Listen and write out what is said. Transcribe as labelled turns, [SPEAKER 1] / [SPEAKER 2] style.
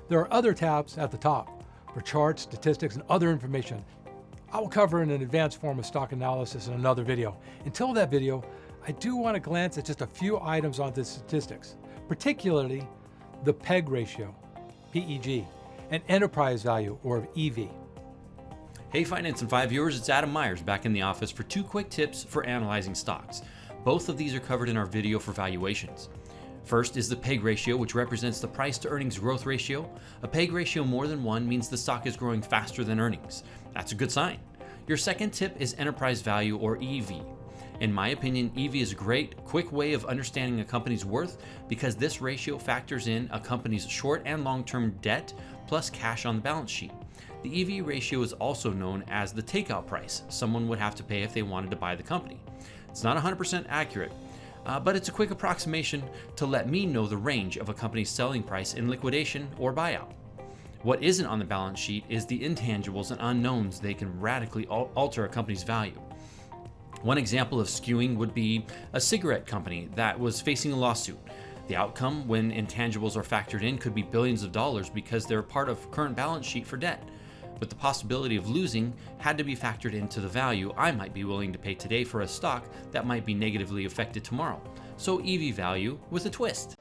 [SPEAKER 1] There are other tabs at the top for charts, statistics, and other information. I will cover in an advanced form of stock analysis in another video. Until that video, I do want to glance at just a few items on the statistics, particularly the PEG ratio, PEG, and enterprise value, or EV.
[SPEAKER 2] Hey Finance in 5 viewers, it's Adam Myers back in the office for 2 quick tips for analyzing stocks. Both of these are covered in our video for valuations. First is the PEG ratio, which represents the price to earnings growth ratio. A PEG ratio more than 1 means the stock is growing faster than earnings. That's a good sign. Your second tip is enterprise value, or EV. In my opinion, EV is a great, quick way of understanding a company's worth because this ratio factors in a company's short and long-term debt plus cash on the balance sheet. The EV ratio is also known as the takeout price someone would have to pay if they wanted to buy the company. It's not 100% accurate, but it's a quick approximation to let me know the range of a company's selling price in liquidation or buyout. What isn't on the balance sheet is the intangibles and unknowns. They can radically alter a company's value. One example of skewing would be a cigarette company that was facing a lawsuit. The outcome, when intangibles are factored in, could be billions of dollars because they're part of current balance sheet for debt. But the possibility of losing had to be factored into the value I might be willing to pay today for a stock that might be negatively affected tomorrow. So EV value with a twist.